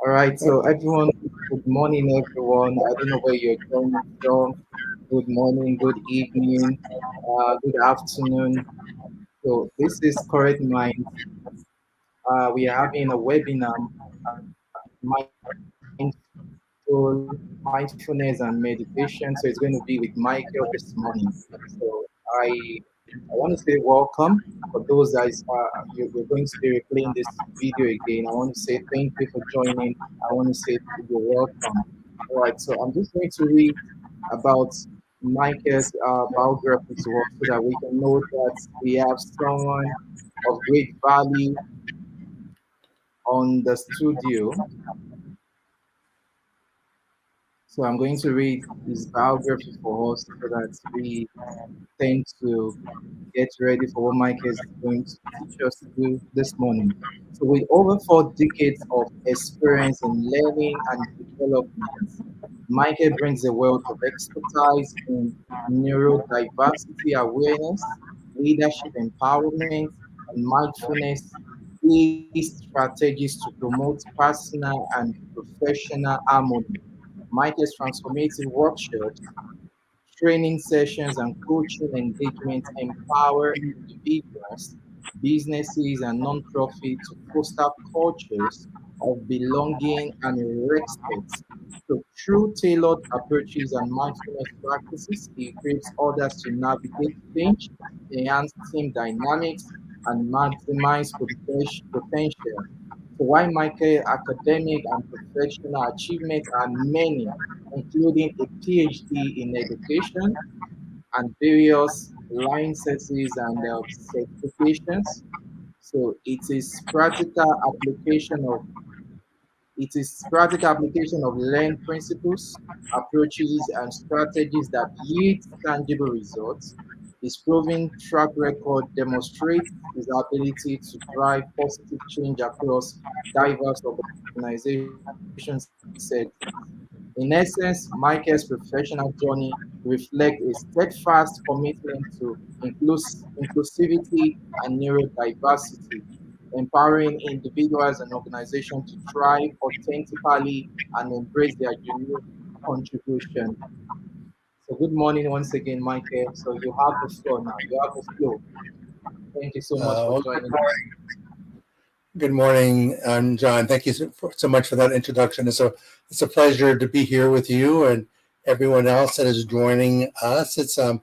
All right, so everyone, good morning, everyone. I don't know where you're joining from. Good morning, good evening, good afternoon. So this is Correct Mind. We are having a webinar, mindfulness and meditation. So it's going to be with Michael this morning. So I want to say welcome for those that you're going to be replaying this video again. I want to say thank you for joining. I want to say you're welcome. All right, so I'm just going to read about Michael's biography to us so that we can know that we have someone of great value on the studio. So I'm going to read his biography for us so that we tend to get ready for what Mike is going to teach us to do this morning. So with over 4 decades of experience in learning and development, Michael brings a wealth of expertise in neurodiversity awareness, leadership empowerment, and mindfulness-based strategies to promote personal and professional harmony. Michael's transformative workshops, training sessions, and coaching engagements empower individuals, businesses, and nonprofits to foster cultures of belonging and respect. So, through tailored approaches and mindfulness practices, he equips others to navigate change, enhance team dynamics, and maximize potential. So, while Michael's academic and professional achievements are many, including a PhD in education and various licenses and certifications. So it is practical application of learned principles, approaches, and strategies that yield tangible results. His proven track record demonstrates his ability to drive positive change across diverse organizations settings. In essence, Michael's professional journey reflects a steadfast commitment to inclusivity and neurodiversity, empowering individuals and organizations to thrive authentically and embrace their unique contribution. So, good morning once again, Michael. So, you have the floor now. You have the floor. Thank you so much for Well, joining us. good morning, John. Thank you so much for that introduction. It's a pleasure to be here with you and everyone else that is joining us. I'm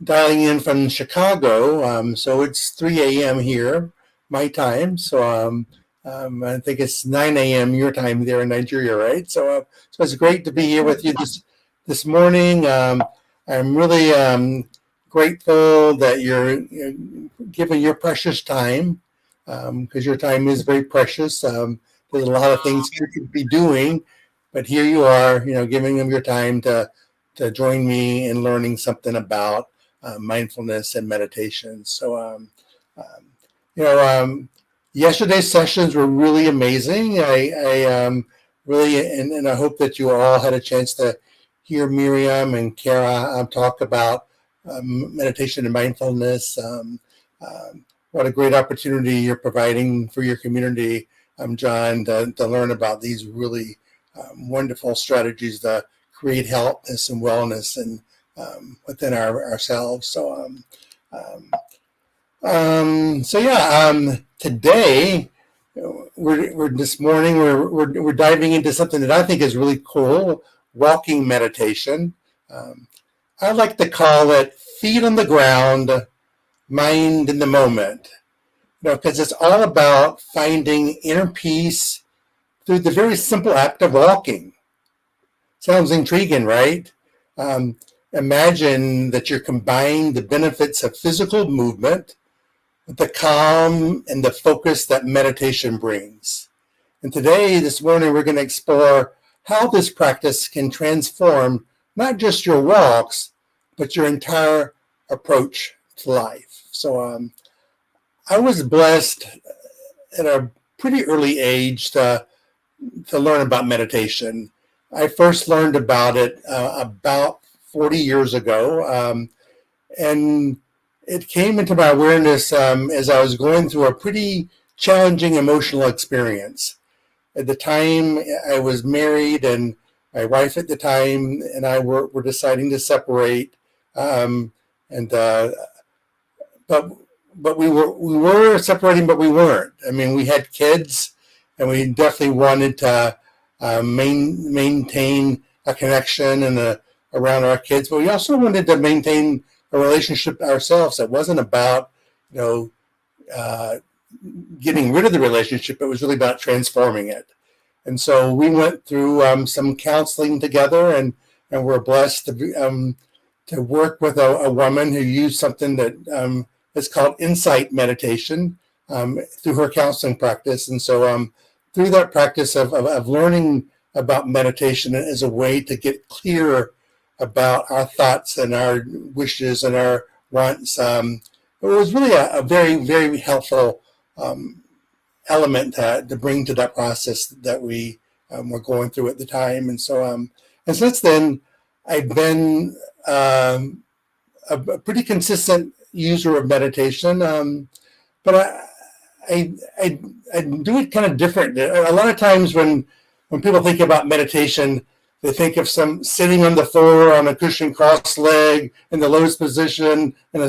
dialing in from Chicago, so it's 3 a.m. here, my time. I think it's 9 a.m. your time there in Nigeria, right? So it's great to be That's here right. with you this morning. I'm really grateful that you're giving your precious time because your time is very precious. There's a lot of things you could be doing, but here you are, giving them your time to join me in learning something about mindfulness and meditation. You know, yesterday's sessions were really amazing. I really, and I hope that you all had a chance to hear Miriam and Kara talk about meditation and mindfulness. What a great opportunity you're providing for your community, John, to learn about these really wonderful strategies to create healthness and wellness and within ourselves. Today we're this morning we're diving into something that I think is really cool: walking meditation. Um, I like to call it feet on the ground, mind in the moment. Because it's all about finding inner peace through the very simple act of walking. Sounds intriguing, right? Um, Imagine that you're combining the benefits of physical movement with the calm and the focus that meditation brings. And today, this morning, we're going to explore how this practice can transform not just your walks, but your entire approach to life. I was blessed at a pretty early age to learn about meditation. I first learned about it about 40 years ago, and it came into my awareness as I was going through a pretty challenging emotional experience. at the time I was married, and my wife at the time and I were deciding to separate. Um, and but we were separating, but we weren't. I mean, we had kids, and we definitely wanted to maintain a connection and around our kids. But we also wanted to maintain a relationship ourselves. That wasn't about, you know, uh, getting rid of the relationship. It was really about transforming it. And so we went through some counseling together, and we're blessed to work with a woman who used something that is called insight meditation through her counseling practice. And so through that practice of learning about meditation as a way to get clear about our thoughts and our wishes and our wants, it was really a very, very helpful element to bring to that process that we were going through at the time. And so, and since then, I've been a pretty consistent user of meditation, but I do it kind of different. A lot of times when people think about meditation, they think of some sitting on the floor on a cushion, cross leg in the lotus position, and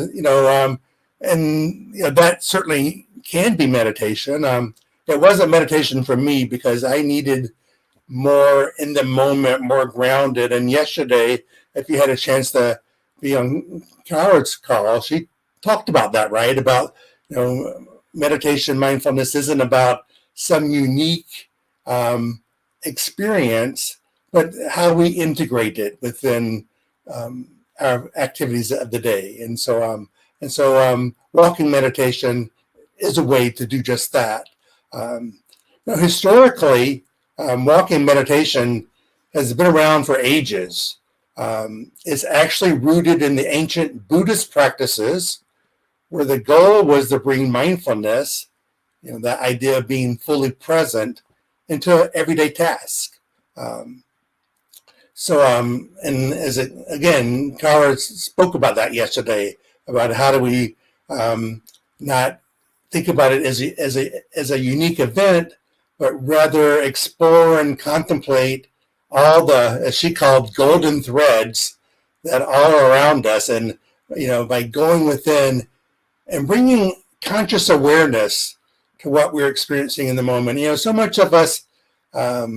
that certainly can be meditation. It wasn't meditation for me because I needed more in the moment, more grounded. And yesterday, if you had a chance to be on Howard's call, she talked about that, right? About, meditation, mindfulness isn't about some unique experience, but how we integrate it within our activities of the day. And so walking meditation is a way to do just that. Historically, walking meditation has been around for ages. It's actually rooted in the ancient Buddhist practices, where the goal was to bring mindfulness, that idea of being fully present, into an everyday task. And again, Kara spoke about that yesterday, about how do we not think about it as a unique event, but rather explore and contemplate all the, as she called, golden threads that are around us. And, by going within and bringing conscious awareness to what we're experiencing in the moment. So much of us are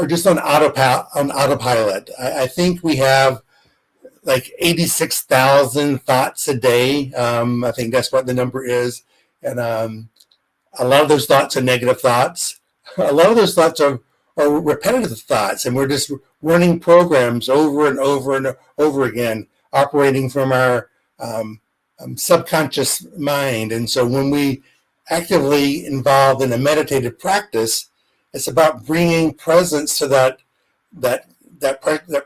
just on autopilot. I think we have like 86,000 thoughts a day. I think that's what the number is. And a lot of those thoughts are negative thoughts. A lot of those thoughts are repetitive thoughts, and we're just running programs over and over and over again, operating from our subconscious mind. And so when we actively involved in a meditative practice, it's about bringing presence to that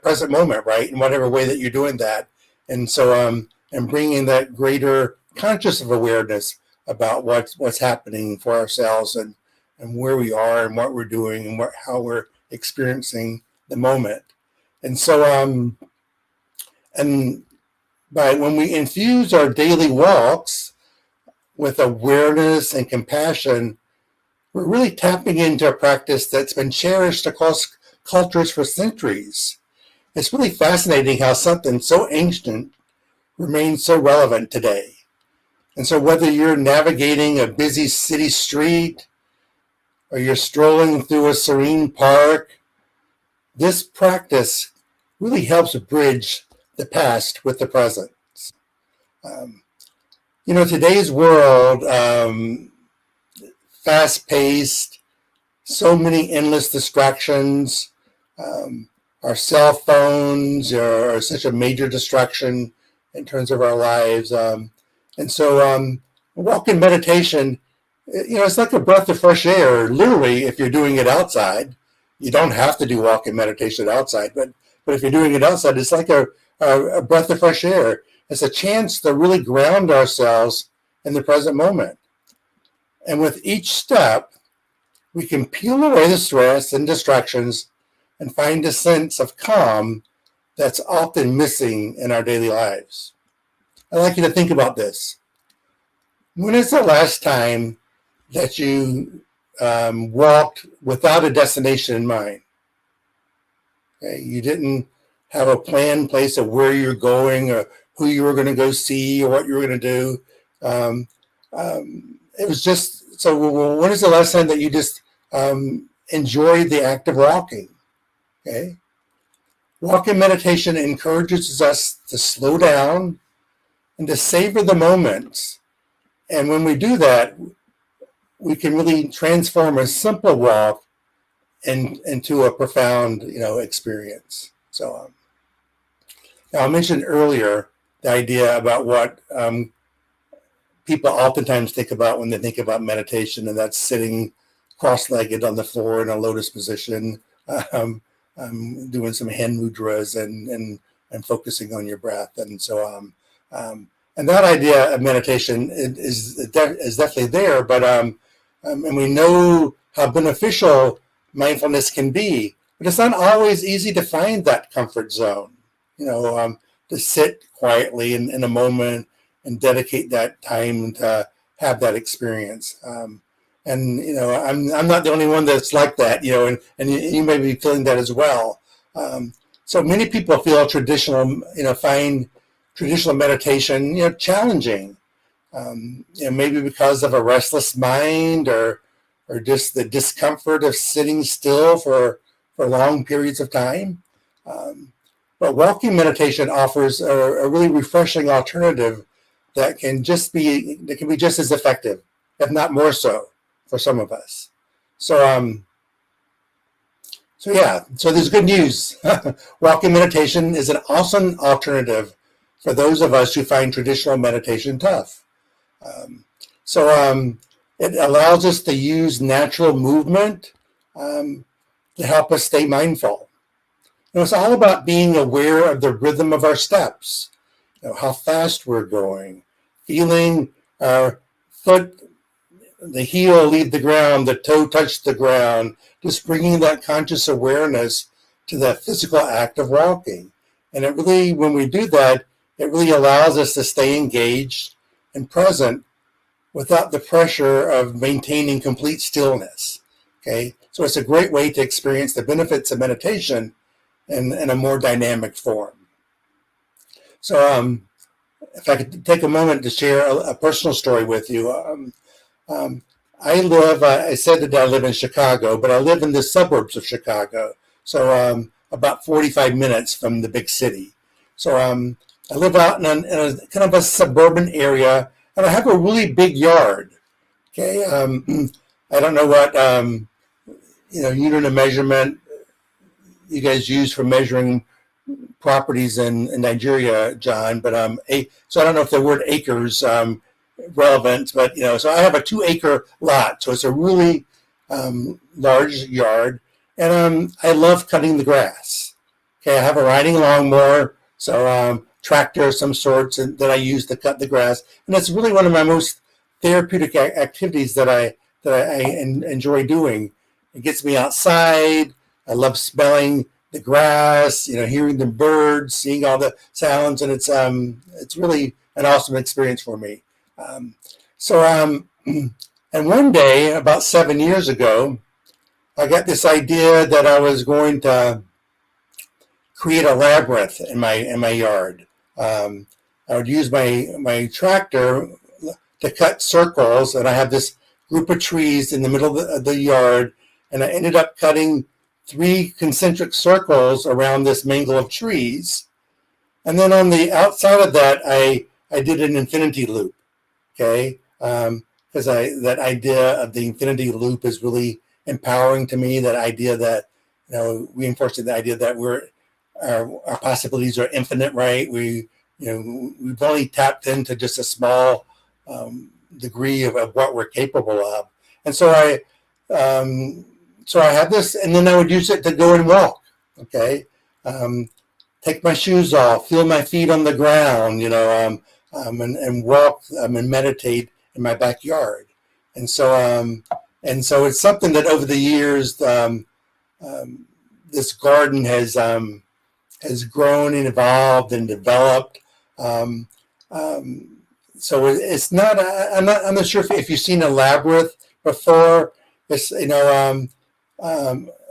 present moment, right? In whatever way that you're doing that. And so, and bringing that greater conscious of awareness about what's happening for ourselves, and where we are and what we're doing and how we're experiencing the moment. And so, and when we infuse our daily walks with awareness and compassion, we're really tapping into a practice that's been cherished across cultures for centuries. It's really fascinating how something so ancient remains so relevant today. And so whether you're navigating a busy city street or you're strolling through a serene park, this practice really helps bridge the past with the present. Today's world, fast-paced, so many endless distractions. Our cell phones are such a major distraction in terms of our lives. And so walk-in meditation, it's like a breath of fresh air, literally, if you're doing it outside. You don't have to do walk-in meditation outside, but if you're doing it outside, it's like a breath of fresh air. It's a chance to really ground ourselves in the present moment. And with each step, we can peel away the stress and distractions and find a sense of calm that's often missing in our daily lives. I'd like you to think about this. When is the last time that you walked without a destination in mind. Okay? You didn't have a plan in place of where you're going or who you were going to go see or what you were going to do. Um, it was just so. When is the last time that you just enjoyed the act of walking? Okay, walking meditation encourages us to slow down and to savor the moments. And when we do that, we can really transform a simple walk into a profound, experience. So, now I mentioned earlier the idea about what people oftentimes think about when they think about meditation, and that's sitting cross-legged on the floor in a lotus position, um, doing some hand mudras and focusing on your breath. And so, and that idea of meditation is definitely there, but and we know how beneficial mindfulness can be, but it's not always easy to find that comfort zone. To sit quietly in a moment and dedicate that time to have that experience. I'm not the only one that's like that, and you may be feeling that as well. So many people feel find traditional meditation, challenging. Maybe because of a restless mind or just the discomfort of sitting still for long periods of time. But walking meditation offers a really refreshing alternative that can be just as effective, if not more so, for some of us. So there's good news. Walking meditation is an awesome alternative for those of us who find traditional meditation tough. It allows us to use natural movement to help us stay mindful. It's all about being aware of the rhythm of our steps, how fast we're going, feeling our foot, the heel leave the ground, the toe touch the ground, just bringing that conscious awareness to that physical act of walking. And it really, when we do that, it really allows us to stay engaged and present without the pressure of maintaining complete stillness. Okay, so it's a great way to experience the benefits of meditation in a more dynamic form. So if I could take a moment to share a personal story with you. I said that I live in Chicago, but I live in the suburbs of Chicago. So about 45 minutes from the big city. So I live out in a kind of a suburban area, and I have a really big yard. Okay, I don't know what unit of measurement you guys use for measuring properties in Nigeria, John, but so I don't know if the word acres relevant, but so I have a 2-acre lot, so it's a really large yard, and I love cutting the grass. Okay, I have a riding lawnmower, so tractor of some sorts that I use to cut the grass, and it's really one of my most therapeutic activities that I enjoy doing. It gets me outside. I love smelling the grass, hearing the birds, seeing all the sounds, and it's really an awesome experience for me. And one day, about 7 years ago, I got this idea that I was going to create a labyrinth in my yard. I would use my tractor to cut circles, and I have this group of trees in the middle of the yard, and I ended up cutting 3 concentric circles around this mangle of trees. And then on the outside of that, I did an infinity loop. Okay, because that idea of the infinity loop is really empowering to me. That idea that reinforcing the idea that our possibilities are infinite. Right? We've only tapped into just a small degree of what we're capable of. And so I have this, and then I would use it to go and walk. Okay, take my shoes off, feel my feet on the ground, and walk and meditate in my backyard. And so it's something that over the years, this garden has grown and evolved and developed. So it's not. I'm not sure if you've seen a labyrinth before. It's,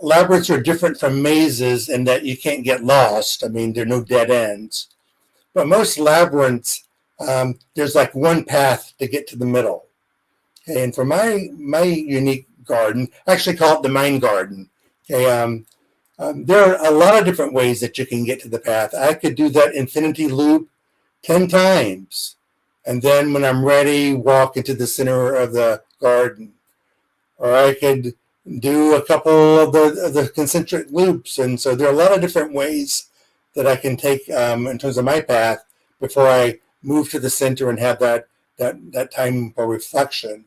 labyrinths are different from mazes in that you can't get lost. I mean, there are no dead ends. But most labyrinths, there's like one path to get to the middle. Okay, and for my unique garden, I actually call it the mind garden. Okay, there are a lot of different ways that you can get to the path. I could do that infinity loop 10 times, and then when I'm ready, walk into the center of the garden. Or I could do a couple of the concentric loops. And so there are a lot of different ways that I can take in terms of my path before I move to the center and have that time for reflection.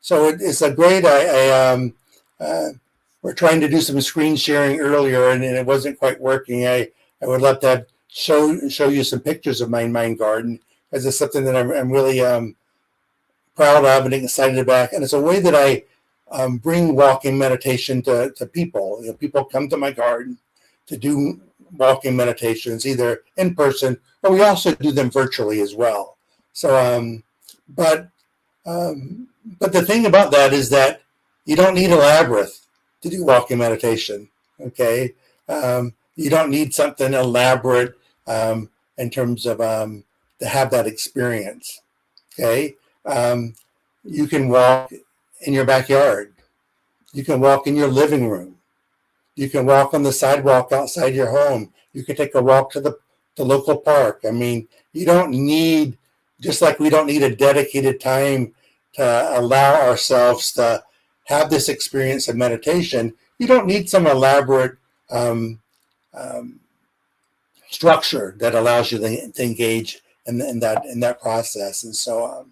So it's a great. We're trying to do some screen sharing earlier, and it wasn't quite working. I would love to show you some pictures of my mind garden, as it's something that I'm really proud of and excited about. And it's a way that I bring walking meditation to people. People come to my garden to do walking meditations, either in person, or we also do them virtually as well. So, but the thing about that is that you don't need a labyrinth to do walking meditation. Okay, you don't need something elaborate in terms of to have that experience. Okay, you can walk in your backyard. You can walk in your living room. You can walk on the sidewalk outside your home. You can take a walk to the local park. I mean, you don't need, just like we don't need a dedicated time to allow ourselves to have this experience of meditation, you don't need some elaborate structure that allows you to engage in that process. And so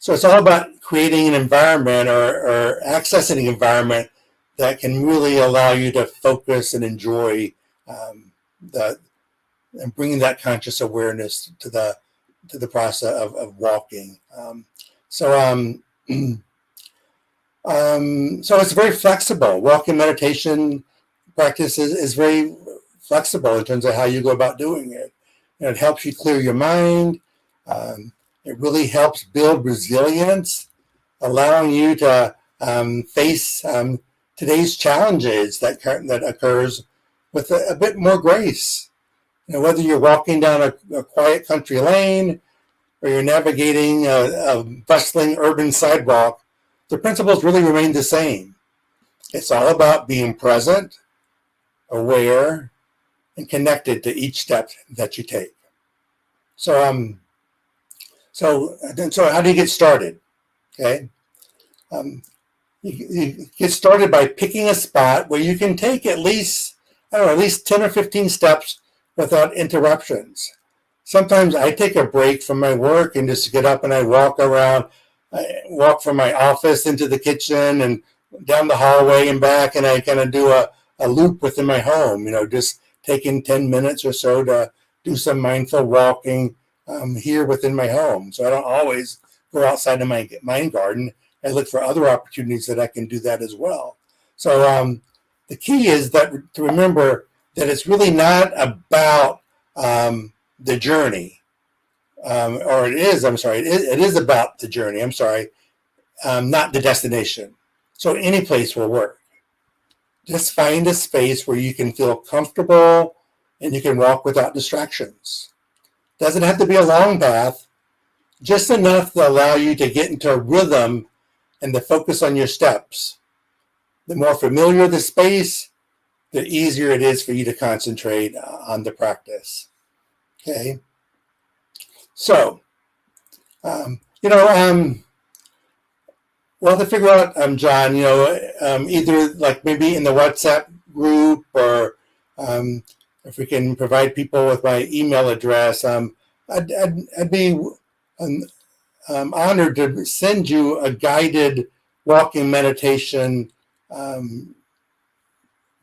so it's all about creating an environment or accessing an environment that can really allow you to focus and enjoy and bringing that conscious awareness to the process of walking. So it's very flexible. Walking meditation practice is very flexible in terms of how you go about doing it. It helps you clear your mind. It really helps build resilience, allowing you to face today's challenges that occurs with a bit more grace. Whether you're walking down a quiet country lane or you're navigating a bustling urban sidewalk, the principles really remain the same. It's all about being present, aware, and connected to each step that you take. So how do you get started? Okay, you get started by picking a spot where you can take at least 10 or 15 steps without interruptions. Sometimes I take a break from my work and just get up and I walk around. I walk from my office into the kitchen and down the hallway and back, and I kind of do a loop within my home, just taking 10 minutes or so to do some mindful walking here within my home. So I don't always go outside of my mind garden. I look for other opportunities that I can do that as well. So the key is that to remember that it's really not about the journey, or it is. I'm sorry, it is about the journey. I'm sorry, not the destination. So any place will work. Just find a space where you can feel comfortable and you can walk without distractions. Doesn't have to be a long path, just enough to allow you to get into a rhythm and to focus on your steps. The more familiar the space, the easier it is for you to concentrate on the practice. Okay. So, we'll have to figure out, John, either like maybe in the WhatsApp group or if we can provide people with my email address. I'd be honored to send you a guided walking meditation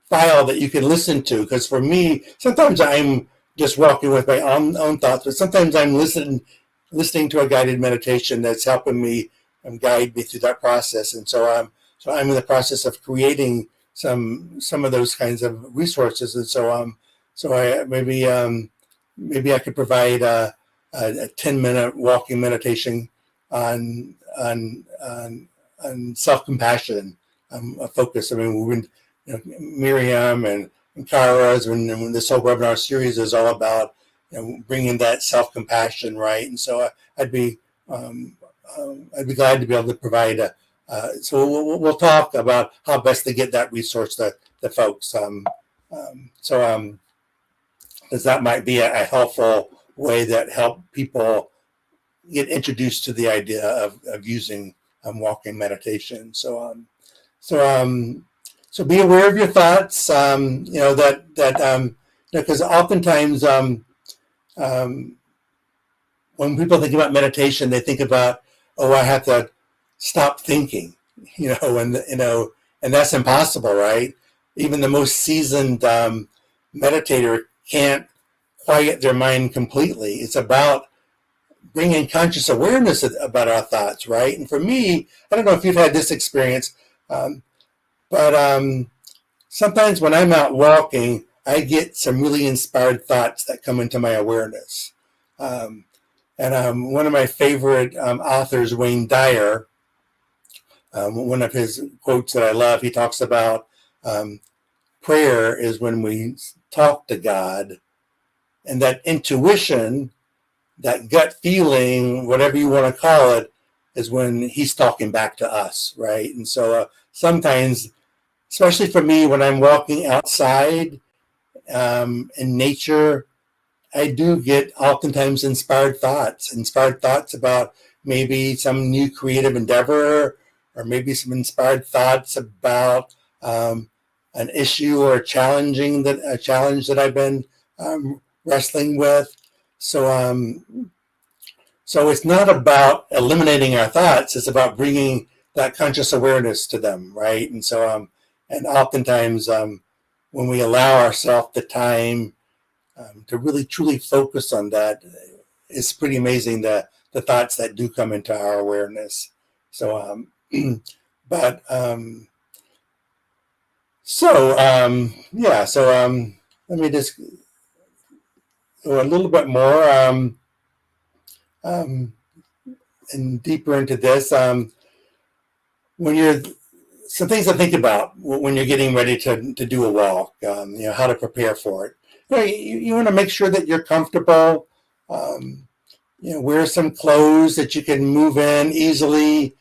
file that you can listen to. Because for me, sometimes I'm just walking with my own thoughts, but sometimes I'm listening to a guided meditation that's helping me guide me through that process. And so I'm in the process of creating some of those kinds of resources. And so I maybe I could provide a 10-minute walking meditation on self-compassion, a focus. I mean, we've been, Miriam and Kara's, when this whole webinar series is all about, bringing that self-compassion, right? And so I'd be I'd be glad to be able to provide so we'll talk about how best to get that resource to the folks. Because that might be a helpful way that help people get introduced to the idea of using walking meditation. So be aware of your thoughts. Because oftentimes when people think about meditation, they think about, oh, I have to stop thinking, and that's impossible, right? Even the most seasoned meditator can't quiet their mind completely. It's about bringing conscious awareness about our thoughts, right? And for me, I don't know if you've had this experience, but sometimes when I'm out walking, I get some really inspired thoughts that come into my awareness. And one of my favorite authors, Wayne Dyer, one of his quotes that I love, he talks about prayer is when we talk to God, and that intuition, that gut feeling, whatever you want to call it, is when he's talking back to us, right? And so sometimes, especially for me, when I'm walking outside in nature, I do get oftentimes inspired thoughts about maybe some new creative endeavor, or maybe some inspired thoughts about an issue or a challenge that I've been wrestling with. So it's not about eliminating our thoughts; it's about bringing that conscious awareness to them, right? And so and oftentimes when we allow ourselves the time to really truly focus on that, it's pretty amazing the thoughts that do come into our awareness. So but let me just go a little bit more and deeper into this. When you're Some things to think about when you're getting ready to do a walk, how to prepare for it. You want to make sure that you're comfortable. Wear some clothes that you can move in easily.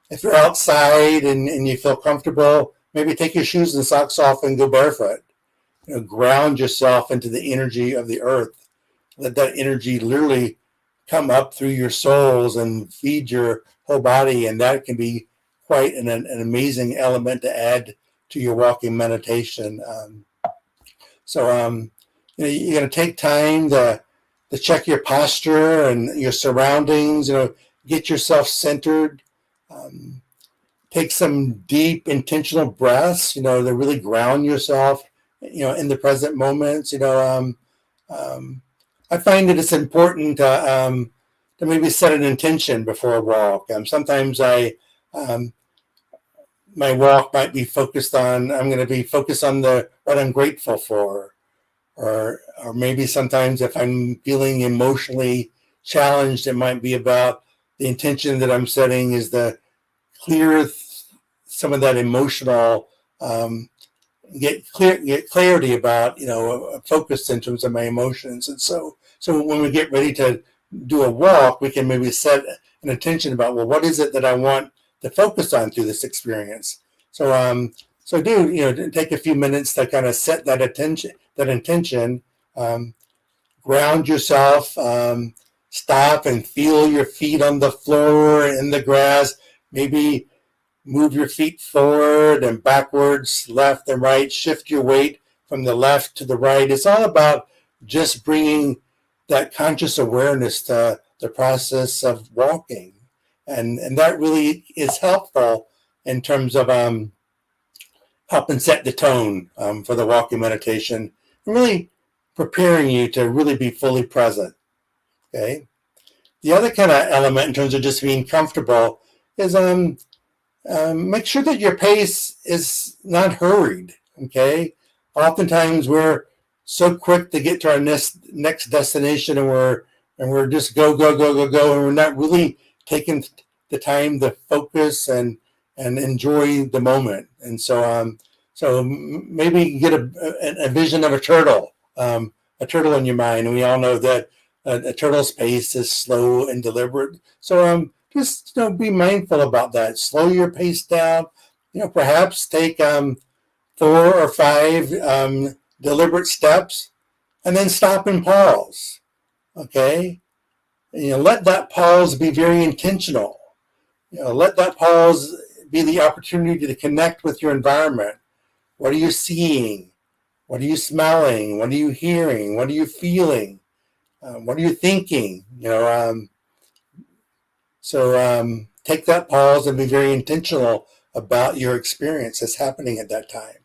If you're outside and you feel comfortable, maybe take your shoes and socks off and go barefoot. Ground yourself into the energy of the earth. Let that energy literally come up through your soles and feed your whole body, and that can be quite an amazing element to add to your walking meditation. You're going to take time to check your posture and your surroundings. Get yourself centered. Take some deep, intentional breaths. To really ground yourself. In the present moments. I find that it's important to maybe set an intention before a walk. Sometimes my walk might be focused on, I'm going to be focused on what I'm grateful for, or maybe sometimes if I'm feeling emotionally challenged, it might be about the intention that I'm setting is to clear some of that emotional, get clarity about, focus in terms of my emotions. And so when we get ready to do a walk, we can maybe set an intention about, well, what is it that I want to focus on through this experience? So take a few minutes to kind of set that intention, ground yourself, stop and feel your feet on the floor, in the grass, maybe move your feet forward and backwards, left and right, shift your weight from the left to the right. It's all about just bringing that conscious awareness to the process of walking. And that really is helpful in terms of helping set the tone for the walking meditation, and really preparing you to really be fully present. Okay. The other kind of element in terms of just being comfortable is make sure that your pace is not hurried. Okay. Oftentimes we're so quick to get to our next destination, and we're and we're just go, go, go, go, go, and we're not really taking the time to focus and enjoy the moment. And so maybe you get a vision of a turtle in your mind, and we all know that a turtle's pace is slow and deliberate. So just be mindful about that. Slow your pace down. Perhaps take 4 or 5 deliberate steps, and then stop and pause. Okay, let that pause be very intentional. Let that pause be the opportunity to connect with your environment. What are you seeing? What are you smelling? What are you hearing? What are you feeling? What are you thinking? So take that pause and be very intentional about your experience that's happening at that time.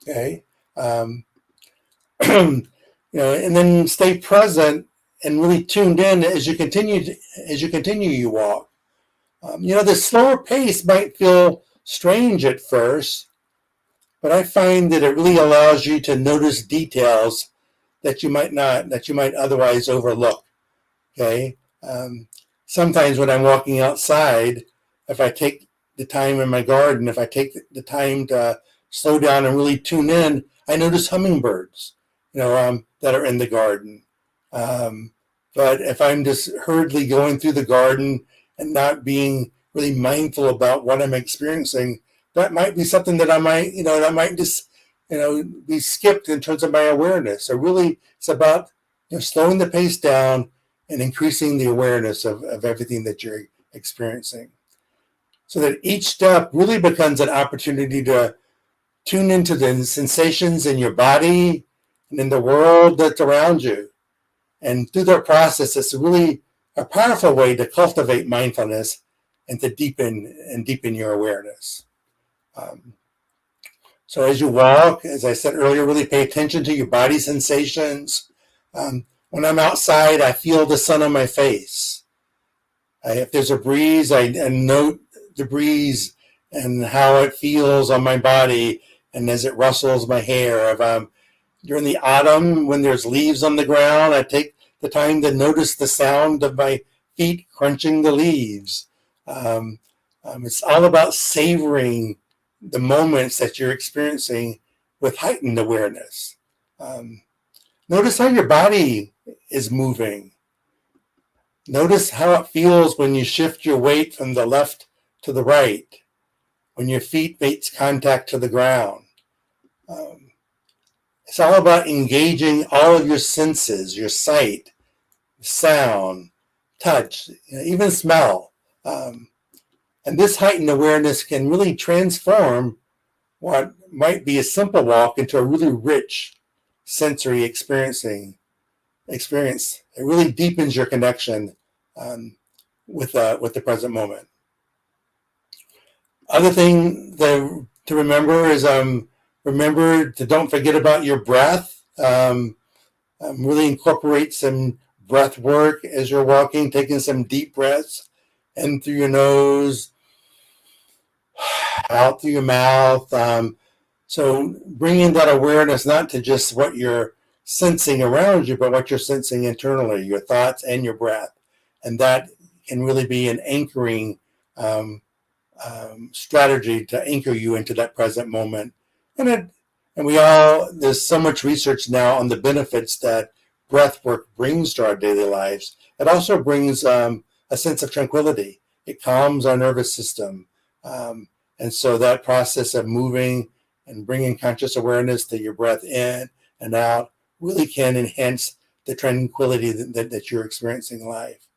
Okay, and then stay present and really tuned in as you continue your walk. The slower pace might feel strange at first, but I find that it really allows you to notice details that you might otherwise overlook. Okay. Sometimes when I'm walking outside, if I take the time in my garden, if I take the time to slow down and really tune in, I notice hummingbirds, that are in the garden. But if I'm just hurriedly going through the garden and not being really mindful about what I'm experiencing, that might be something that I might just, be skipped in terms of my awareness. So really, it's about slowing the pace down and increasing the awareness of everything that you're experiencing, so that each step really becomes an opportunity to tune into the sensations in your body and in the world that's around you. And through that process, it's really a powerful way to cultivate mindfulness and to deepen your awareness. So as you walk, as I said earlier, really pay attention to your body sensations. When I'm outside, I feel the sun on my face. If there's a breeze, I note the breeze and how it feels on my body and as it rustles my hair. If during the autumn, when there's leaves on the ground, I take the time to notice the sound of my feet crunching the leaves. It's all about savoring the moments that you're experiencing with heightened awareness. Notice how your body is moving. Notice how it feels when you shift your weight from the left to the right, when your feet make contact to the ground. It's all about engaging all of your senses, your sight, sound, touch, even smell. And this heightened awareness can really transform what might be a simple walk into a really rich sensory experience. It really deepens your connection with the present moment. Other thing to remember is remember to don't forget about your breath. Really incorporate some breath work as you're walking, taking some deep breaths in through your nose, out through your mouth. So bringing that awareness not to just what you're sensing around you, but what you're sensing internally, your thoughts and your breath. And that can really be an anchoring strategy to anchor you into that present moment. And there's so much research now on the benefits that breath work brings to our daily lives. It also brings a sense of tranquility. It calms our nervous system. And so that process of moving and bringing conscious awareness to your breath in and out really can enhance the tranquility that you're experiencing in life.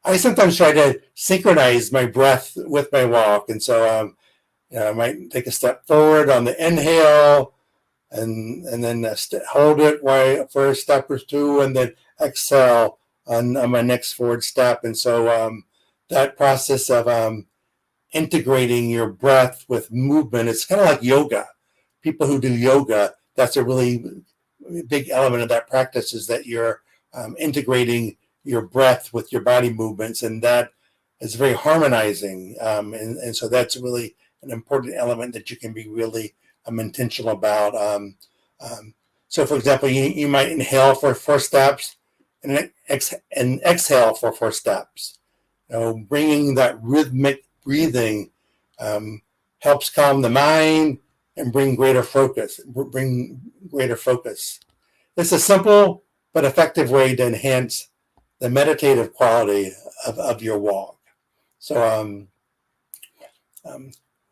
I sometimes try to synchronize my breath with my walk. And so I might take a step forward on the inhale and then hold it for a step or two and then exhale on my next forward step. And so that process of integrating your breath with movement, it's kind of like yoga. People who do yoga, that's a really big element of that practice, is that you're integrating your breath with your body movements, and that is very harmonizing. And so that's really an important element that you can be really intentional about. So, for example, you might inhale for 4 steps, and exhale for 4 steps. Bringing that rhythmic breathing helps calm the mind and bring greater focus. It's a simple but effective way to enhance the meditative quality of your walk. So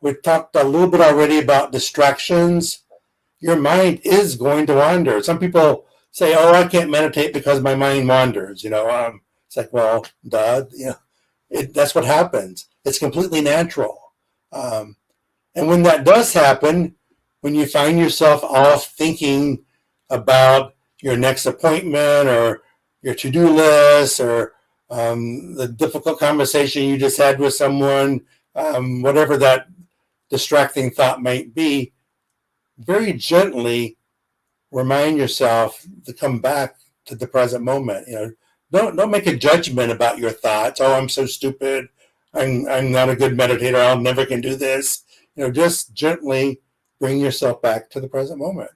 we've talked a little bit already about distractions. Your mind is going to wander. Some people say, "Oh, I can't meditate because my mind wanders." It's like, well, duh. That's what happens. It's completely natural. And when that does happen, when you find yourself off thinking about your next appointment or your to-do list or the difficult conversation you just had with someone, whatever that distracting thought might be, very gently remind yourself to come back to the present moment. Don't make a judgment about your thoughts. Oh, I'm so stupid. I'm not a good meditator. I'll never can do this. Just gently bring yourself back to the present moment.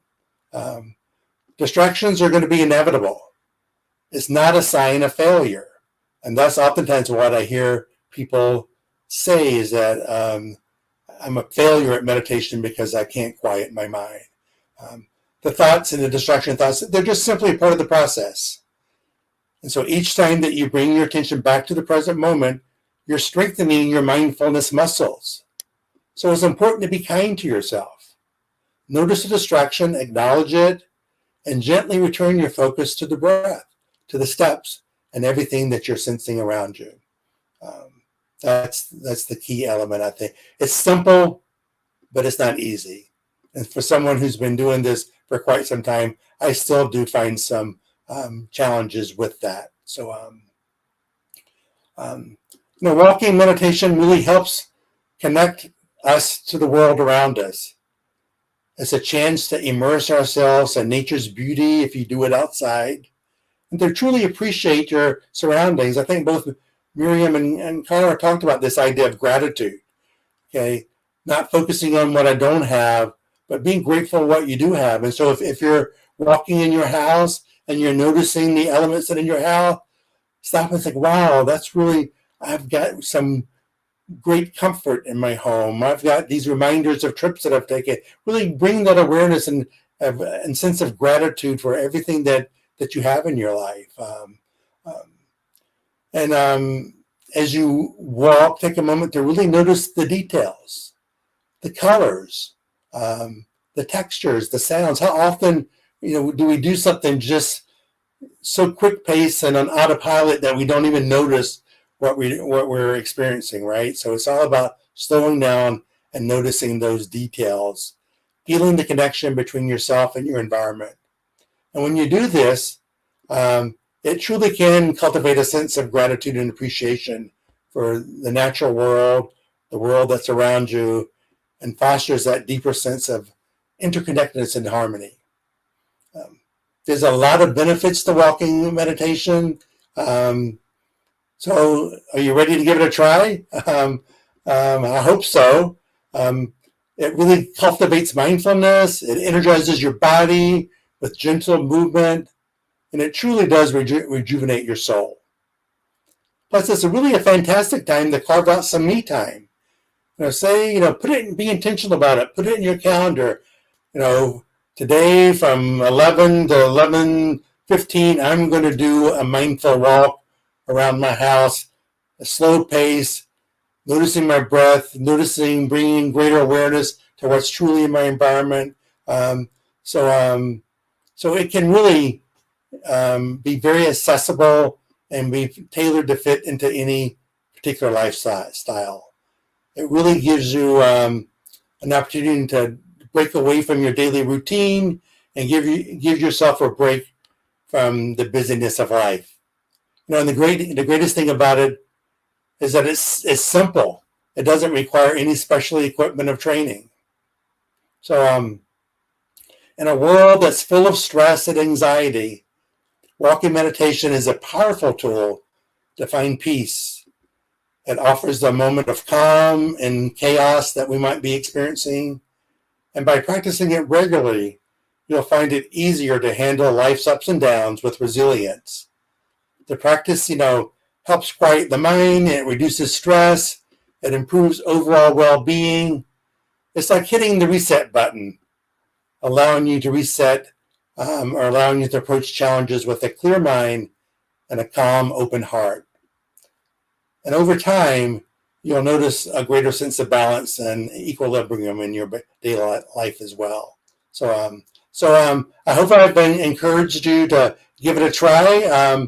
Distractions are going to be inevitable. It's not a sign of failure. And that's oftentimes what I hear people say is that I'm a failure at meditation because I can't quiet my mind. The thoughts and the distraction thoughts, they're just simply a part of the process. And so each time that you bring your attention back to the present moment, you're strengthening your mindfulness muscles. So it's important to be kind to yourself. Notice the distraction, acknowledge it, and gently return your focus to the breath, to the steps, and everything that you're sensing around you. That's the key element, I think. It's simple, but it's not easy. And for someone who's been doing this for quite some time, I still do find some challenges with that. So, walking meditation really helps connect us to the world around us. It's a chance to immerse ourselves in nature's beauty if you do it outside, and to truly appreciate your surroundings. I think both Miriam and Cara talked about this idea of gratitude. Okay, not focusing on what I don't have, but being grateful for what you do have. And so if you're walking in your house and you're noticing the elements that are in your house, stop and think, wow, I've got some great comfort in my home. I've got these reminders of trips that I've taken. Really bring that awareness and sense of gratitude for everything that you have in your life. As you walk, take a moment to really notice the details, the colors, the textures, the sounds. How often, do we do something just so quick pace and on autopilot that we don't even notice what we're experiencing, right? So it's all about slowing down and noticing those details, feeling the connection between yourself and your environment. And when you do this, it truly can cultivate a sense of gratitude and appreciation for the natural world, the world that's around you, and fosters that deeper sense of interconnectedness and harmony. There's a lot of benefits to walking meditation. So are you ready to give it a try? I hope so. It really cultivates mindfulness. It energizes your body with gentle movement, and it truly does rejuvenate your soul. Plus, it's really a fantastic time to carve out some me time. Put it, be intentional about it. Put it in your calendar. Today from 11 to 11:15, I'm going to do a mindful walk around my house, a slow pace, noticing my breath, bringing greater awareness to what's truly in my environment. So it can really be very accessible and be tailored to fit into any particular lifestyle. It really gives you an opportunity to break away from your daily routine and give yourself a break from the busyness of life. And the greatest thing about it is that it's simple. It doesn't require any special equipment of training. So in a world that's full of stress and anxiety, walking meditation is a powerful tool to find peace. It offers a moment of calm and chaos that we might be experiencing. And by practicing it regularly, you'll find it easier to handle life's ups and downs with resilience. The practice, helps quiet the mind. It reduces stress. It improves overall well-being. It's like hitting the reset button, allowing you to reset or allowing you to approach challenges with a clear mind and a calm, open heart. And over time, you'll notice a greater sense of balance and equilibrium in your daily life as well. So I hope I've been encouraged you to give it a try.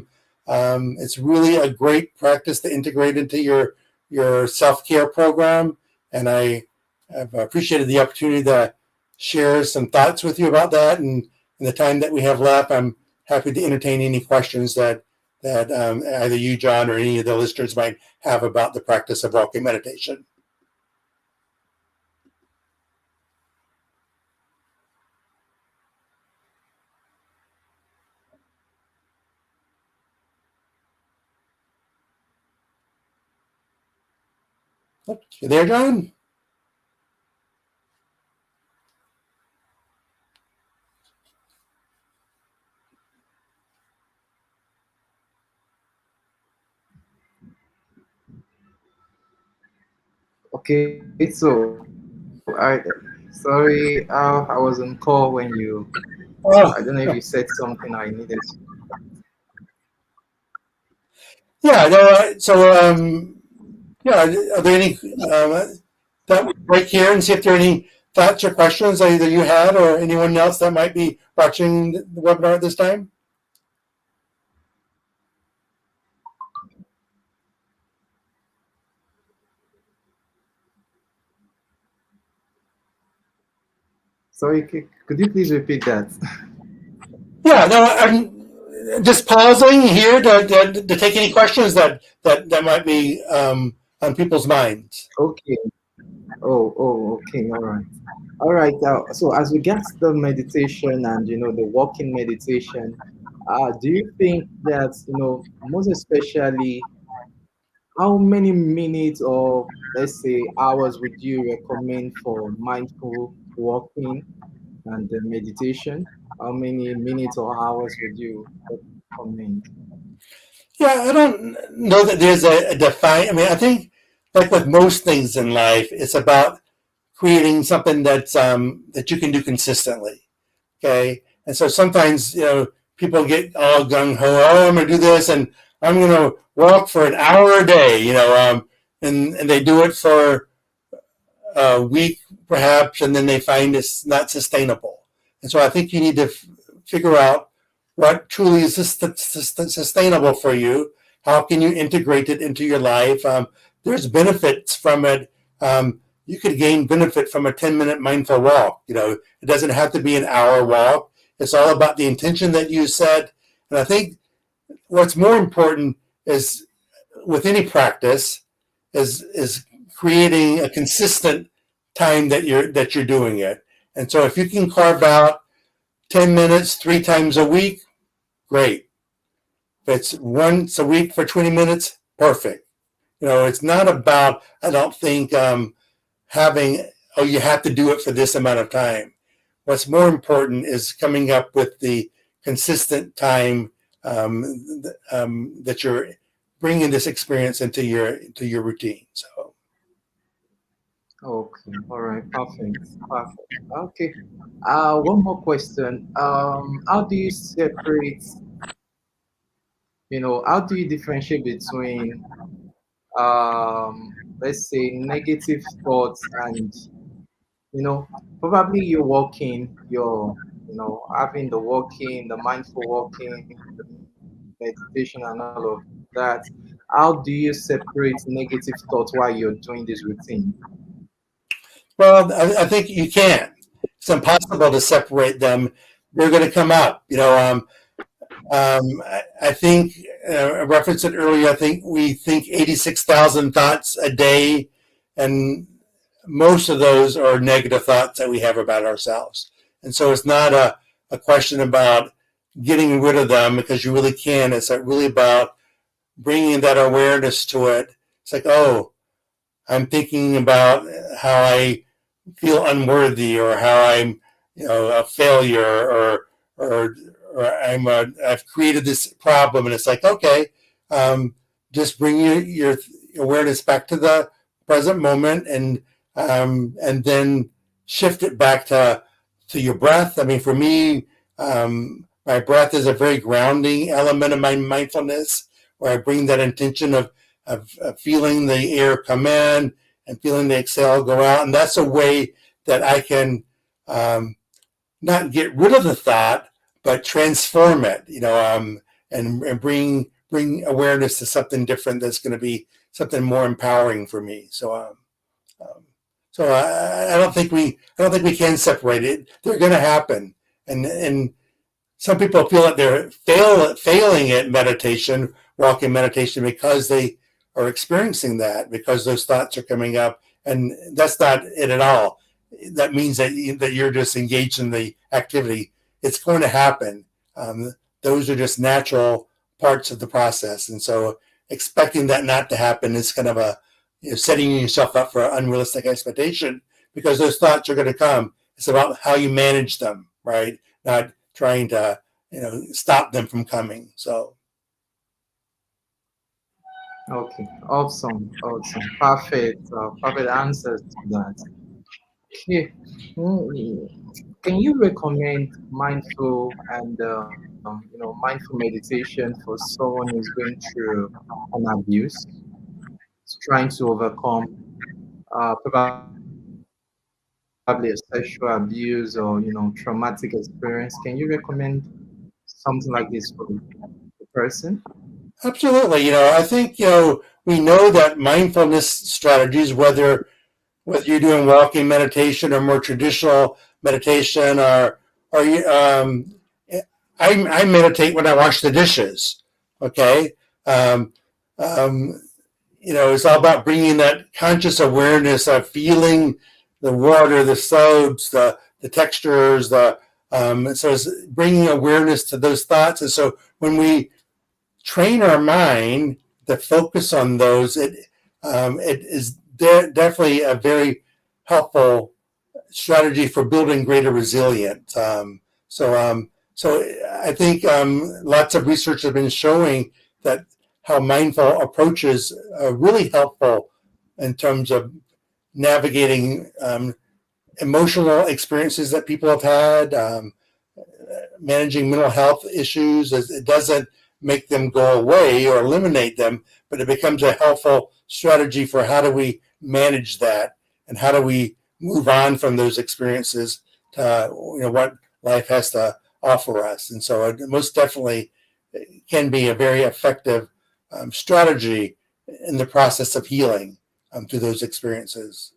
It's really a great practice to integrate into your self-care program, and I have appreciated the opportunity to share some thoughts with you about that. And in the time that we have left, I'm happy to entertain any questions that either you, John, or any of the listeners might have about the practice of walking meditation. You there, John? Okay, so sorry, I was on call when Oh, I don't know if you said something I needed. yeah. No, yeah. Are there any that right here and see if there are any thoughts or questions either you had or anyone else that might be watching the webinar at this time? Sorry, could you please repeat that? Yeah, no, I'm just pausing here to take any questions that might be on people's minds. Okay. Okay, all right. All right. So as regards the meditation and the walking meditation, do you think that most especially how many minutes or let's say hours would you recommend for mindful walking and the meditation? How many minutes or hours would you recommend? Yeah, I don't know that there's a define. I mean, I think like with most things in life, it's about creating something that you can do consistently. Okay, and so sometimes people get all gung ho. Oh, I'm going to do this, and I'm going to walk for an hour a day. And they do it for a week perhaps, and then they find it's not sustainable. And so I think you need to figure out what truly is sustainable for you. How can you integrate it into your life? There's benefits from it. You could gain benefit from a 10-minute mindful walk. It doesn't have to be an hour walk. It's all about the intention that you set. And I think what's more important is with any practice is creating a consistent time that you're doing it. And so if you can carve out 10 minutes 3 times a week, great. If it's once a week for 20 minutes, perfect. It's not about, I don't think, having, oh, you have to do it for this amount of time. What's more important is coming up with the consistent time that you're bringing this experience into your routine. So, Okay, all right, perfect, perfect. Okay. One more question. How do you separate, how do you differentiate between, let's say, negative thoughts and, probably you're walking, having the walking, the mindful walking, the meditation, and all of that. How do you separate negative thoughts while you're doing this routine? well, I think you can't. It's impossible to separate them. They're going to come up. I think I referenced it earlier. I think we think 86,000 thoughts a day, and most of those are negative thoughts that we have about ourselves. And so it's not a question about getting rid of them because you really can. It's really about bringing that awareness to it. It's like, oh, I'm thinking about how I feel unworthy or how I'm, a failure or I've created this problem, and it's like, okay, just bring your awareness back to the present moment, and then shift it back to your breath. I mean, for me, my breath is a very grounding element of my mindfulness, where I bring that intention of feeling the air come in and feeling the exhale go out, and that's a way that I can not get rid of the thought, but transform it, and bring awareness to something different that's going to be something more empowering for me. Um, so I don't think we can separate it. They're going to happen, and some people feel that they're failing at meditation, walking meditation, because they are experiencing that, because those thoughts are coming up, and that's not it at all. That means that you're just engaged in the activity. It's going to happen. Those are just natural parts of the process, and so expecting that not to happen is kind of setting yourself up for an unrealistic expectation, because those thoughts are going to come. It's about how you manage them, right? Not trying to stop them from coming. So Okay, awesome, awesome, perfect, perfect answers to that. Okay, mm, can you recommend mindful and mindful meditation for someone who's going through an abuse, trying to overcome probably a sexual abuse or traumatic experience? Can you recommend something like this for the person? absolutely, I think we know that mindfulness strategies, whether you're doing walking meditation or more traditional meditation, or I meditate when I wash the dishes. Okay, um, um, it's all about bringing that conscious awareness of feeling the water, the soaps, the textures, so it's bringing awareness to those thoughts. And so when we train our mind to focus on those, it is definitely a very helpful strategy for building greater resilience. So I think lots of research has been showing that how mindful approaches are really helpful in terms of navigating emotional experiences that people have had, managing mental health issues. It doesn't make them go away or eliminate them, but it becomes a helpful strategy for how do we manage that, and how do we move on from those experiences to what life has to offer us. And so it most definitely can be a very effective strategy in the process of healing through those experiences.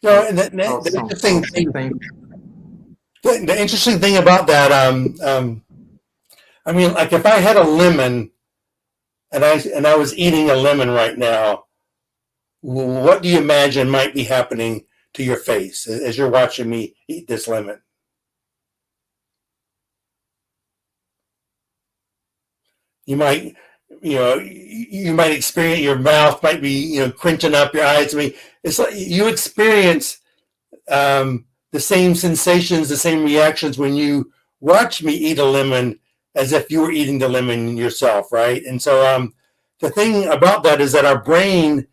And the Awesome, interesting awesome. thing, Thank the interesting thing about that, I mean, like if I had a lemon and I was eating a lemon right now, what do you imagine might be happening to your face as you're watching me eat this lemon? You might, you might experience, your mouth might be, crunching up, your eyes. I mean, it's like you experience the same sensations, the same reactions when you watch me eat a lemon as if you were eating the lemon yourself, right? And so the thing about that is that our brain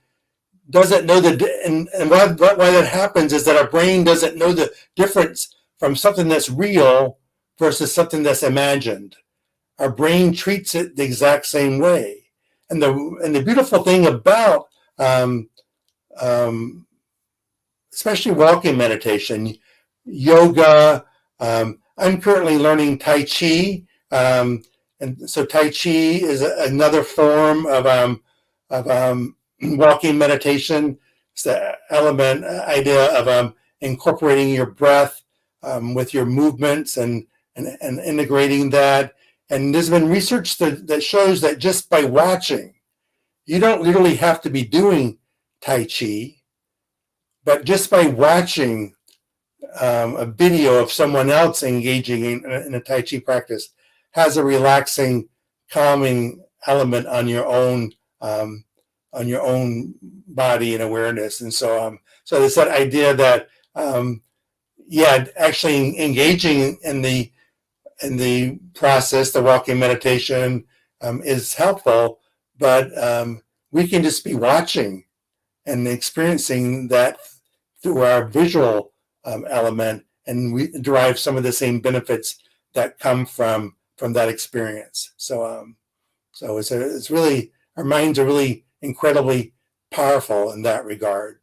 doesn't know and why that happens is that our brain doesn't know the difference from something that's real versus something that's imagined. Our brain treats it the exact same way. And the beautiful thing about um, especially walking meditation, yoga. I'm currently learning Tai Chi, and so Tai Chi is another form of walking meditation. It's the element idea of incorporating your breath with your movements and integrating that. And there's been research that shows that just by watching, you don't literally have to be doing Tai Chi, but just by watching a video of someone else engaging in a Tai Chi practice has a relaxing, calming element on your own body and awareness. And so, so it's that idea that yeah, actually engaging in the process, the walking meditation is helpful, but we can just be watching and experiencing that through our visual element, and we derive some of the same benefits that come from that experience. So it's really, our minds are really incredibly powerful in that regard.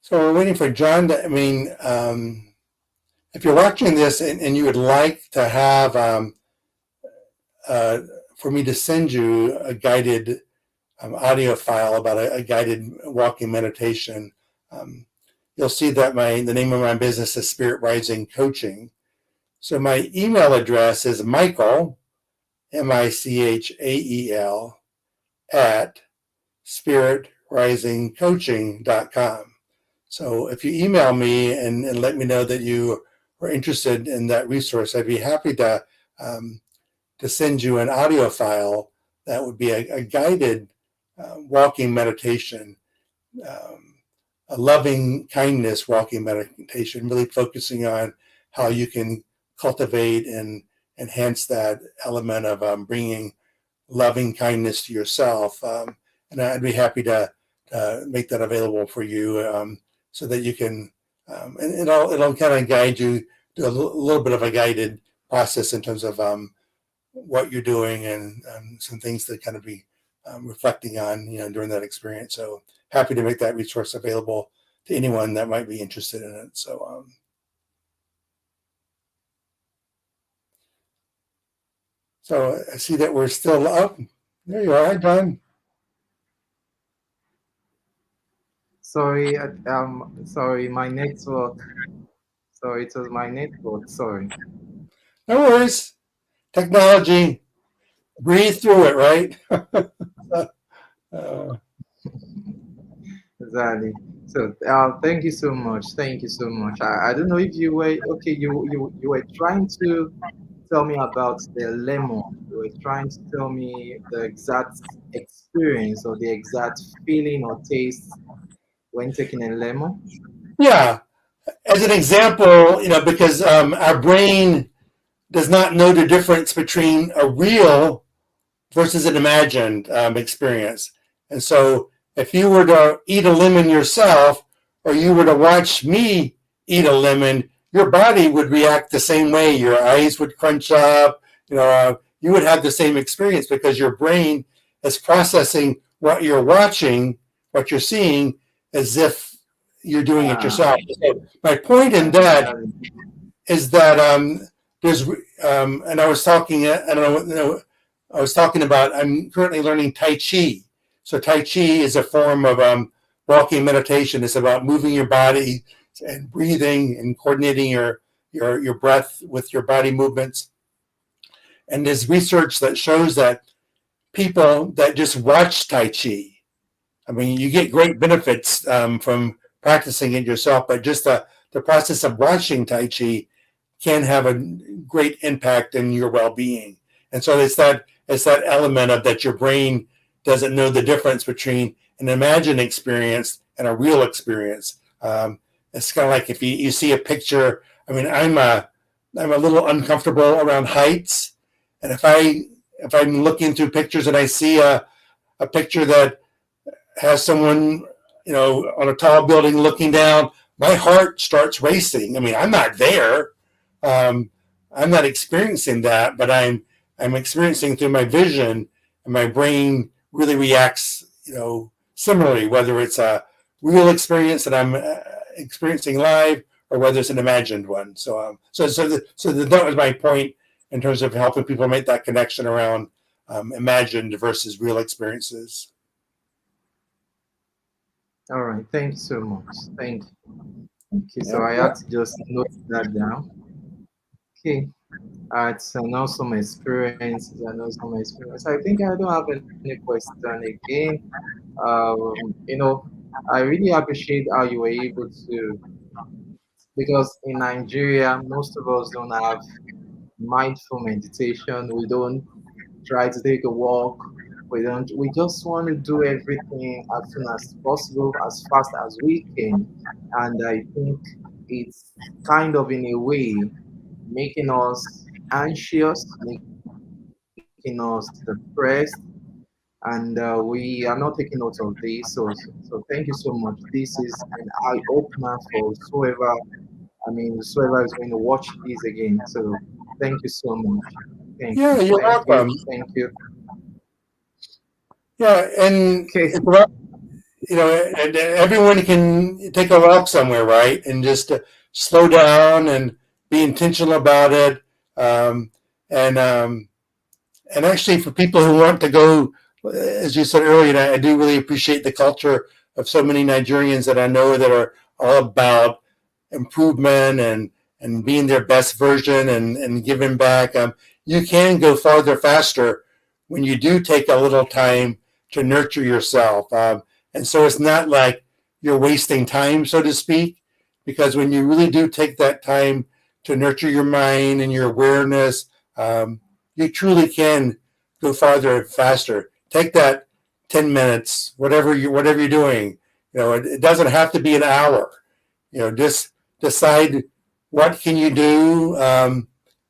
So we're waiting for John to, I mean, if you're watching this and you would like to have, uh, for me to send you a guided audio file about a guided walking meditation, um, you'll see that the name of my business is Spirit Rising Coaching. So my email address is Michael, Michael, at spiritrisingcoaching.com. So if you email me and let me know that you are interested in that resource, I'd be happy to send you an audio file that would be a guided walking meditation, um, a loving kindness walking meditation, really focusing on how you can cultivate and enhance that element of bringing loving kindness to yourself. And I'd be happy to make that available for you, so that you can, and it'll kind of guide you, do a little bit of a guided process in terms of what you're doing and some things to kind of be reflecting on, during that experience. So happy to make that resource available to anyone that might be interested in it. So I see that we're still up. There you are. Hi, John. Sorry, sorry, my network. Sorry, it was my network. Sorry. No worries. Technology, breathe through it, right? uh, Exactly. So, thank you so much. Thank you so much. I don't know if you were okay. You were trying to tell me about the lemon. You were trying to tell me the exact experience or the exact feeling or taste when taking a lemon. yeah. As an example, because our brain does not know the difference between a real versus an imagined experience. And so if you were to eat a lemon yourself, or you were to watch me eat a lemon, your body would react the same way. Your eyes would crunch up. You would have the same experience because your brain is processing what you're watching, what you're seeing, as if you're doing it Ah, yourself. So my point in that exactly. is that there's and I was talking, I don't know, I was talking about, I'm currently learning Tai Chi. So Tai Chi is a form of walking meditation. It's about moving your body and breathing and coordinating your breath with your body movements. And there's research that shows that people that just watch Tai Chi, I mean, you get great benefits from practicing it yourself, but just the process of watching Tai Chi can have a great impact in your well-being. And so it's that element of that your brain doesn't know the difference between an imagined experience and a real experience. It's kind of like if you see a picture. I mean, I'm a little uncomfortable around heights, and if I'm looking through pictures and I see a picture that has someone, on a tall building looking down, my heart starts racing. I mean, I'm not there. Um, I'm not experiencing that, but I'm experiencing through my vision, and my brain really reacts, similarly, whether it's a real experience that I'm experiencing live or whether it's an imagined one. So that was my point in terms of helping people make that connection around imagined versus real experiences. All right. Thank you so much. Thank you. Okay, so Yep, I yep. had to just note that down. Okay. It's an awesome experience. It's an awesome experience. I think I don't have any question again. I really appreciate how you were able to, because in Nigeria, most of us don't have mindful meditation. We don't try to take a walk. We don't. We just want to do everything as soon as possible, as fast as we can. And I think it's kind of in a way making us anxious, making us depressed, and we are not taking note of this. So thank you so much. This is an eye opener for whoever is going to watch this again. So thank you so much. Thank you, Yeah, you're thank you, welcome. thank you. Yeah, and Okay, it's about, and everyone can take a walk somewhere, right? And just slow down and be intentional about it. Um, and and actually, for people who want to go, as you said earlier, and I do really appreciate the culture of so many Nigerians that I know that are all about improvement and being their best version and giving back. You can go farther faster when you do take a little time to nurture yourself. And so it's not like you're wasting time, so to speak, because when you really do take that time to nurture your mind and your awareness, you truly can go farther and faster. Take that 10 minutes, whatever you're doing. It doesn't have to be an hour. Just decide what can you do,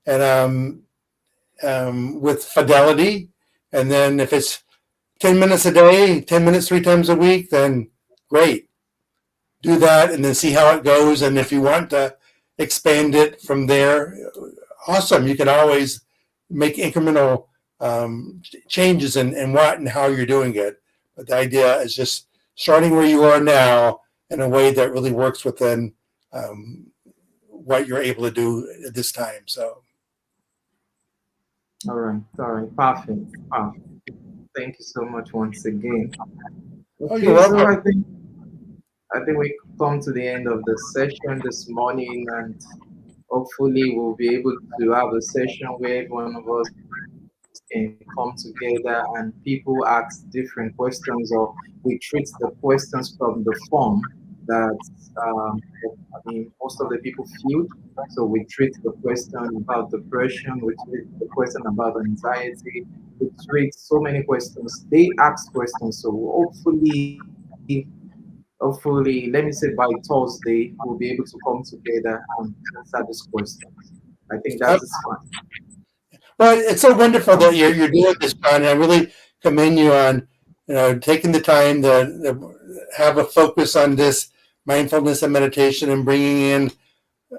and with fidelity. And then if it's 10 minutes a day, 10 minutes 3 times a week, then great. Do that and then see how it goes. And if you want to expand it from there, awesome. You can always make incremental changes in what and how you're doing it. But the idea is just starting where you are now in a way that really works within um, what you're able to do at this time. So, all right, perfect, perfect. Thank you so much once again. oh, you're Okay, so welcome. I think we come to the end of the session this morning, and hopefully we'll be able to have a session where every one of us can come together and people ask different questions, or we treat the questions from the form that most of the people filled. So we treat the question about depression, we treat the question about anxiety, we treat so many questions. They ask questions. So hopefully, let me say by Thursday, we'll be able to come together and answer these questions. I think that is Uh, fine. well, it's so wonderful Sounds that good. you're doing this, John. I really commend you on taking the time to have a focus on this mindfulness and meditation and bringing in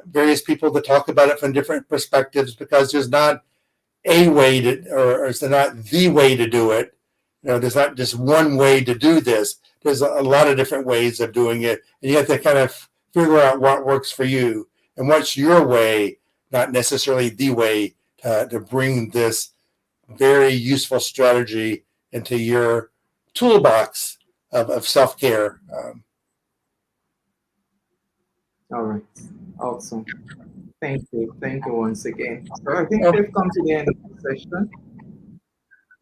various people to talk about it from different perspectives, because there's not a way to, or it's not the way to do it. There's not just one way to do this. There's a lot of different ways of doing it, and you have to kind of figure out what works for you and what's your way, not necessarily the way to bring this very useful strategy into your toolbox of self care. All right. Awesome. Thank you. Thank you once again. So I think we've come to the end of the session.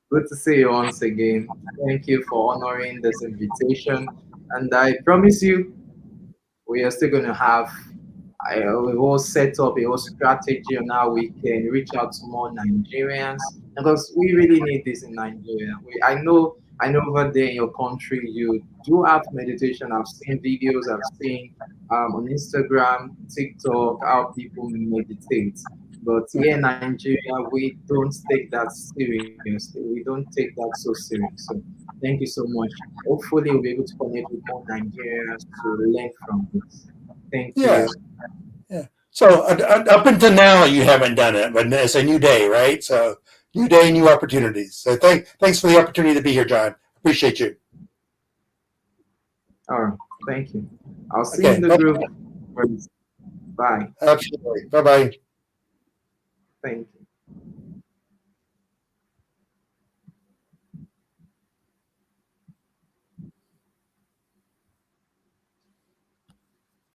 Good to see you once again. Thank you for honoring this invitation. And I promise you, we are still going to have we will set up a whole strategy on how we can reach out to more Nigerians, because we really need this in Nigeria. I know over there in your country you do have meditation. I've seen videos, I've seen on Instagram, TikTok, how people meditate. But here in Nigeria, we don't take that seriously. We don't take that so serious. So thank you so much. Hopefully, we'll be able to connect with more Nigerians to learn from this. Thank Yeah, you. yeah. So up until now, you haven't done it, but it's a new day, right? So new day, new opportunities. So thanks for the opportunity to be here, John. Appreciate you. All right. Thank you. I'll see you in Okay, the group. Bye. absolutely. Bye bye. Thank you.